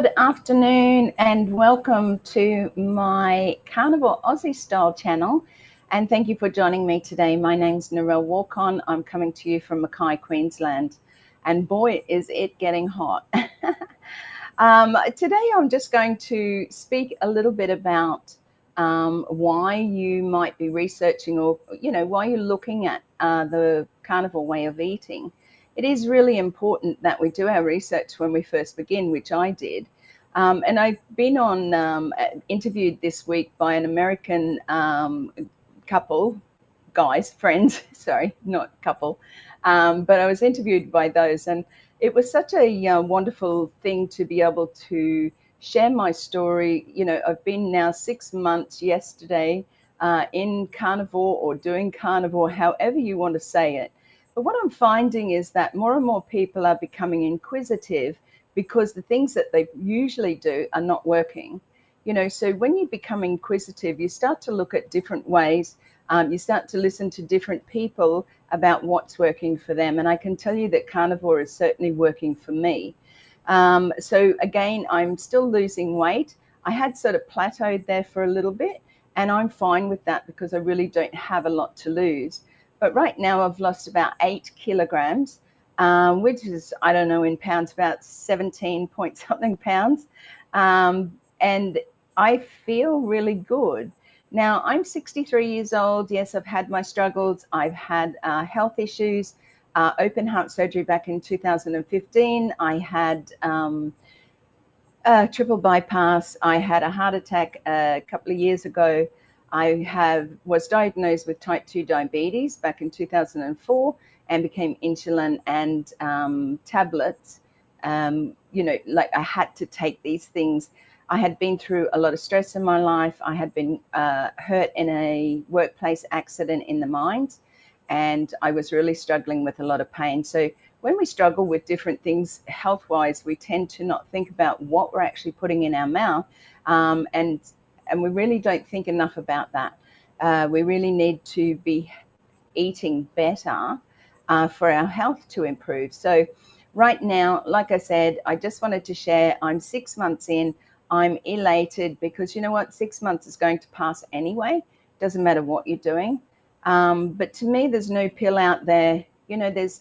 Good afternoon and welcome to my Carnivore Aussie Style channel, and thank you for joining me today. My name's Narelle Walk-On. I'm coming to you from Mackay, Queensland, and boy is it getting hot. Today I'm just going to speak a little bit about why you might be researching, or why you're looking at the Carnivore Way of Eating. It is really important that we do our research when we first begin, which I did. And I've been interviewed this week by an American couple, guys, friends, sorry, not couple, but I was interviewed by those, and it was such a wonderful thing to be able to share my story. I've been now 6 months yesterday in carnivore, or doing carnivore, however you want to say it. But what I'm finding is that more and more people are becoming inquisitive because the things that they usually do are not working. So when you become inquisitive, you start to look at different ways. You start to listen to different people about what's working for them. And I can tell you that carnivore is certainly working for me. So again, I'm still losing weight. I had sort of plateaued there for a little bit, and I'm fine with that because I really don't have a lot to lose. But right now I've lost about 8 kilograms, which is, I don't know, in pounds, about 17 point something pounds. And I feel really good. Now, I'm 63 years old. Yes, I've had my struggles. I've had health issues, open heart surgery back in 2015. I had triple bypass. I had a heart attack a couple of years ago. I was diagnosed with type 2 diabetes back in 2004 and became insulin and tablets. Like I had to take these things. I had been through a lot of stress in my life. I had been hurt in a workplace accident in the mines, and I was really struggling with a lot of pain. So when we struggle with different things health-wise, we tend to not think about what we're actually putting in our mouth, and we really don't think enough about that. We really need to be eating better for our health to improve. So right now, like I said, I just wanted to share, I'm 6 months in. I'm elated because you know what? 6 months is going to pass anyway. Doesn't matter what you're doing. But to me, there's no pill out there. There's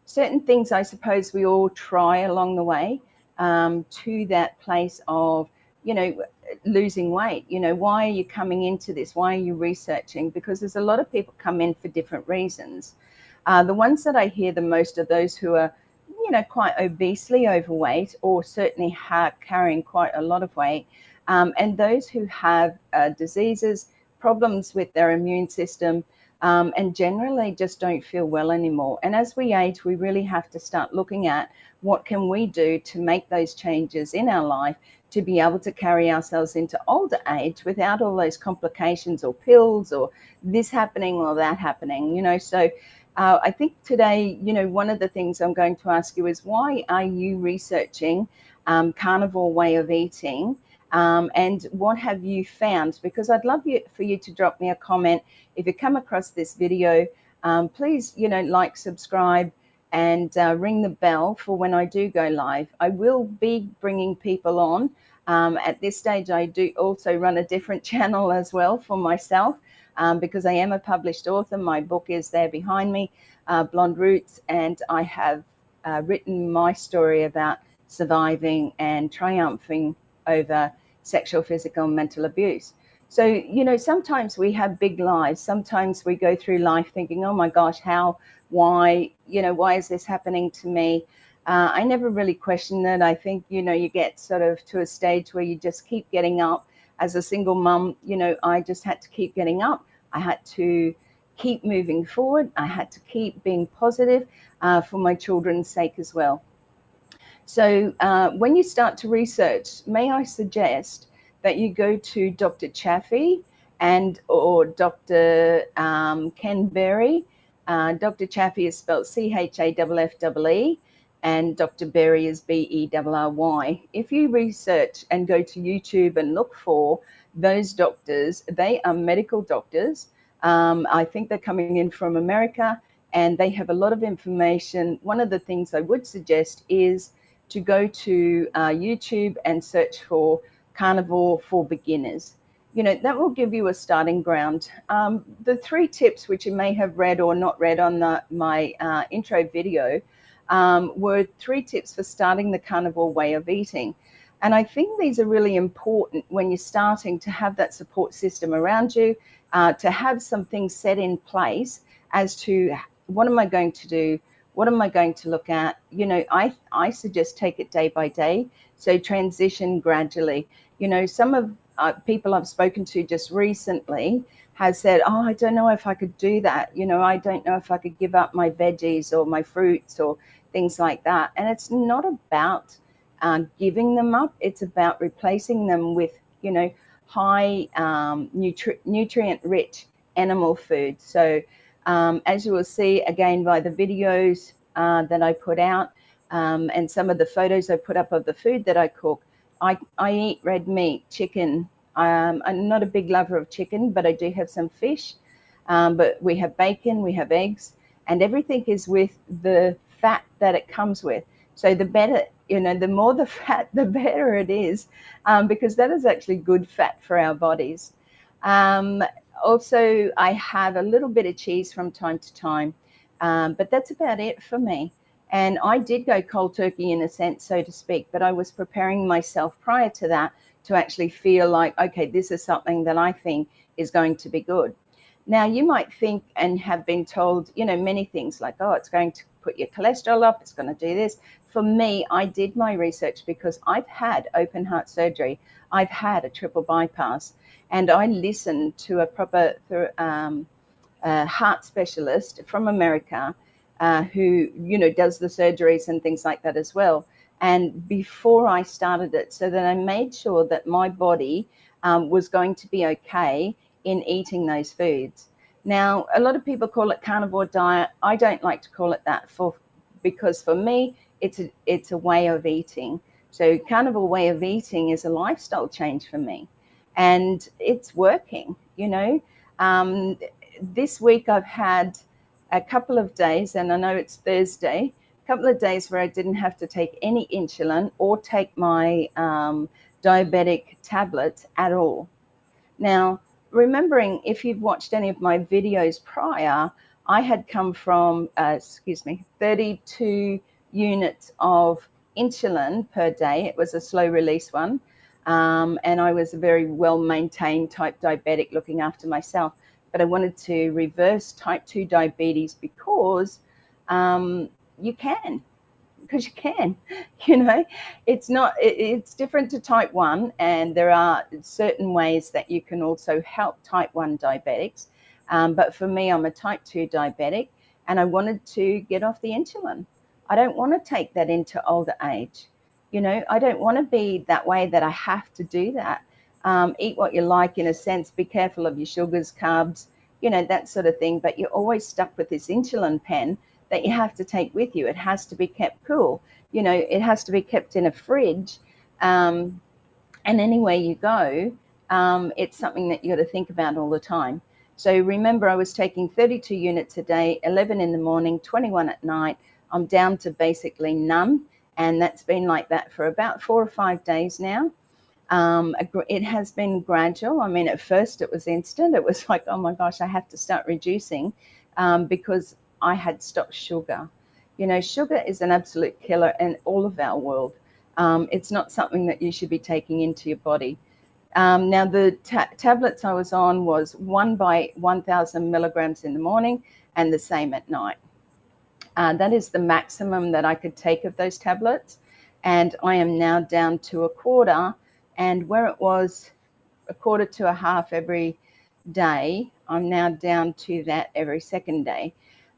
certain things I suppose we all try along the way to that place of, losing weight. Why are you coming into this? Why are you researching? Because there's a lot of people come in for different reasons. The ones that I hear the most are those who are, quite obesely overweight, or certainly carrying quite a lot of weight, and those who have diseases, problems with their immune system, and generally just don't feel well anymore. And as we age, we really have to start looking at what can we do to make those changes in our life to be able to carry ourselves into older age without all those complications or pills or this happening or that happening. So I think today, one of the things I'm going to ask you is, why are you researching Carnivore Way of Eating? And what have you found? Because I'd love for you to drop me a comment. If you come across this video, please, like, subscribe, and ring the bell for when I do go live. I will be bringing people on. At this stage, I do also run a different channel as well for myself, because I am a published author. My book is there behind me, Blonde Roots, and I have written my story about surviving and triumphing over sexual, physical, and mental abuse. So, sometimes we have big lives. Sometimes we go through life thinking, oh my gosh, why is this happening to me? I never really questioned it. I think, you get sort of to a stage where you just keep getting up. As a single mum, I just had to keep getting up. I had to keep moving forward. I had to keep being positive for my children's sake as well. So when you start to research, may I suggest that you go to Dr. Chaffee or Dr. Ken Berry. Dr. Chaffee is spelled CHAFFEE, and Dr. Berry is BERRY. If you research and go to YouTube and look for those doctors, they are medical doctors. I think they're coming in from America, and they have a lot of information. One of the things I would suggest is to go to YouTube and search for Carnivore for Beginners. That will give you a starting ground. The 3 tips, which you may have read or not read on my intro video, were 3 tips for starting the Carnivore Way of Eating. And I think these are really important when you're starting to have that support system around you, to have some things set in place as to what am I going to do? What am I going to look at? I suggest take it day by day. So transition gradually. Some of people I've spoken to just recently has said, oh, I don't know if I could do that. I don't know if I could give up my veggies or my fruits or things like that. And it's not about giving them up. It's about replacing them with, high nutrient-rich animal food. So as you will see, again, by the videos that I put out and some of the photos I put up of the food that I cook, I eat red meat, chicken. I'm not a big lover of chicken, but I do have some fish. But we have bacon, we have eggs, and everything is with the fat that it comes with. So the better, the more the fat, the better it is, because that is actually good fat for our bodies. Also, I have a little bit of cheese from time to time, but that's about it for me. And I did go cold turkey in a sense, so to speak, but I was preparing myself prior to that to actually feel like, okay, this is something that I think is going to be good. Now, you might think and have been told, many things like, oh, it's going to put your cholesterol up, it's going to do this. For me, I did my research because I've had open heart surgery. I've had a triple bypass, and I listened to a proper heart specialist from America who, does the surgeries and things like that as well. And before I started it, so that I made sure that my body was going to be okay in eating those foods. Now, a lot of people call it carnivore diet. I don't like to call it that because for me, it's a way of eating. So carnivore way of eating is a lifestyle change for me, and it's working. This week I've had a couple of days, and I know it's Thursday, a couple of days where I didn't have to take any insulin or take my diabetic tablets at all. Now, remembering, if you've watched any of my videos prior, I had come from, 32 units of insulin per day. It was a slow release one. And I was a very well-maintained type diabetic, looking after myself. But I wanted to reverse type 2 diabetes because you can. Because you can, it's different to type 1, and there are certain ways that you can also help type 1 diabetics. But for me, I'm a type 2 diabetic, and I wanted to get off the insulin. I don't want to take that into older age. I don't want to be that way that I have to do that. Eat what you like, in a sense, be careful of your sugars, carbs, that sort of thing. But you're always stuck with this insulin pen that you have to take with you. It has to be kept cool. It has to be kept in a fridge. And anywhere you go, it's something that you got to think about all the time. So remember, I was taking 32 units a day, 11 in the morning, 21 at night. I'm down to basically none. And that's been like that for about 4 or 5 days now. It has been gradual. I mean, at first it was instant. It was like, oh my gosh, I have to start reducing because I had stopped sugar. Sugar is an absolute killer in all of our world. It's not something that you should be taking into your body. Now, the tablets I was on was 1 by 1,000 milligrams in the morning and the same at night. That is the maximum that I could take of those tablets. And I am now down to a quarter. And where it was a quarter to a half every day, I'm now down to that every second day.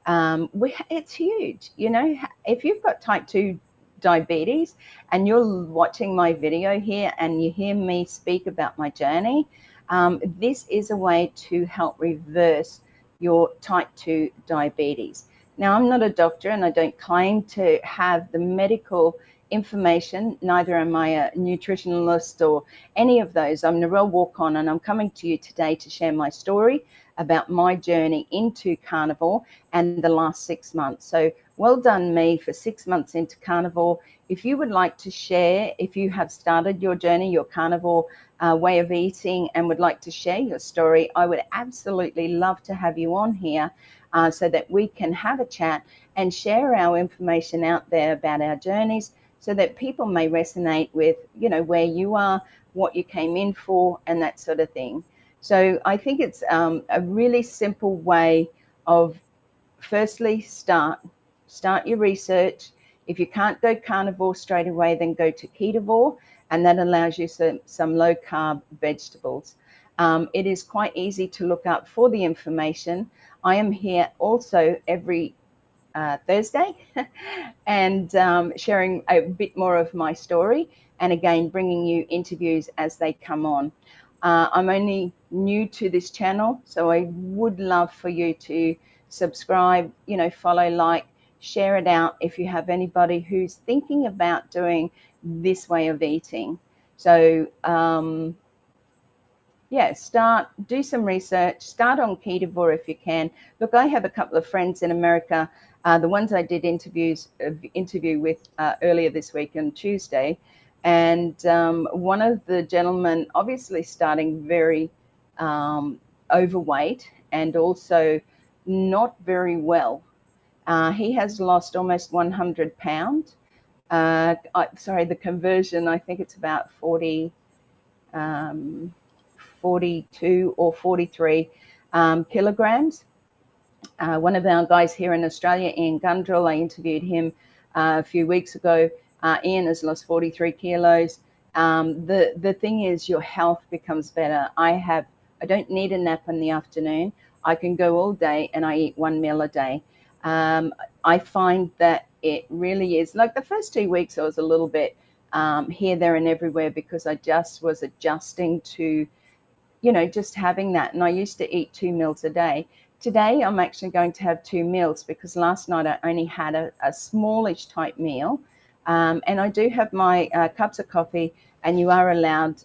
It's huge. If you've got type 2 diabetes and you're watching my video here and you hear me speak about my journey, this is a way to help reverse your type 2 diabetes. Now, I'm not a doctor and I don't claim to have the medical information, neither am I a nutritionalist or any of those. I'm Narelle Walk-On, and I'm coming to you today to share my story about my journey into carnivore and the last 6 months. So well done me for 6 months into carnivore. If you would like to share, if you have started your journey, your carnivore way of eating, and would like to share your story, I would absolutely love to have you on here so that we can have a chat and share our information out there about our journeys, so that people may resonate with, you know, where you are, what you came in for, and that sort of thing. So I think it's a really simple way of, firstly, start your research. If you can't go carnivore straight away, then go to ketovore, and that allows you some low carb vegetables. It is quite easy to look up for the information. I am here also every Thursday and sharing a bit more of my story, and again bringing you interviews as they come on. I'm only new to this channel, so I would love for you to subscribe, you know, follow, like, share it out if you have anybody who's thinking about doing this way of eating. So yeah, do some research, start on ketovore if you can. Look, I have a couple of friends in America, the ones I did interview with earlier this week on Tuesday, and one of the gentlemen, obviously starting very overweight and also not very well. He has lost almost 100 pounds. Sorry, the conversion, I think it's about 42 or 43 kilograms. One of our guys here in Australia, Ian Gundrill, I interviewed him a few weeks ago. Ian has lost 43 kilos. The thing is, your health becomes better. I don't need a nap in the afternoon. I can go all day and I eat one meal a day. I find that it really is, like the first 2 weeks I was a little bit here, there and everywhere, because I just was adjusting to, you know, just having that. And I used to eat 2 meals a day. Today, I'm actually going to have 2 meals because last night I only had a smallish type meal. And I do have my cups of coffee, and you are allowed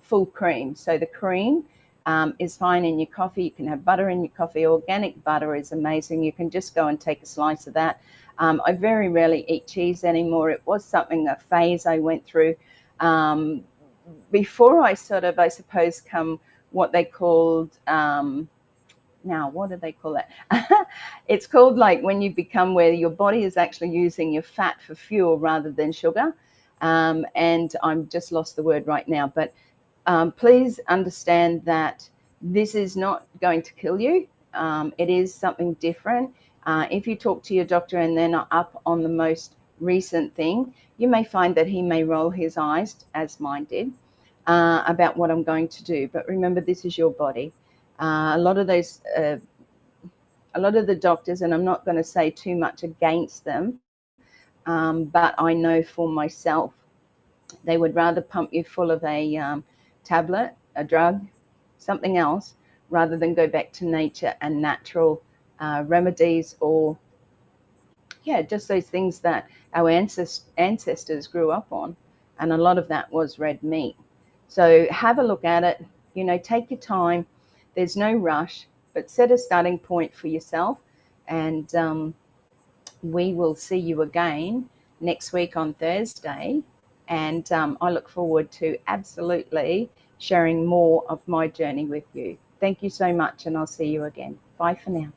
full cream. So the cream is fine in your coffee. You can have butter in your coffee. Organic butter is amazing. You can just go and take a slice of that. I very rarely eat cheese anymore. It was a phase I went through. Before I suppose, come what they called, now, what do they call it? It's called, like, when you become where your body is actually using your fat for fuel rather than sugar. And I'm just lost the word right now, but please understand that this is not going to kill you. It is something different. If you talk to your doctor and they're not up on the most recent thing, you may find that he may roll his eyes, as mine did, about what I'm going to do. But remember, this is your body. A lot of the doctors, and I'm not going to say too much against them, but I know for myself, they would rather pump you full of a tablet, a drug, something else, rather than go back to nature and natural remedies, or just those things that our ancestors grew up on. And a lot of that was red meat. So have a look at it, you know, take your time. There's no rush, but set a starting point for yourself. And we will see you again next week on Thursday. And I look forward to absolutely sharing more of my journey with you. Thank you so much, and I'll see you again. Bye for now.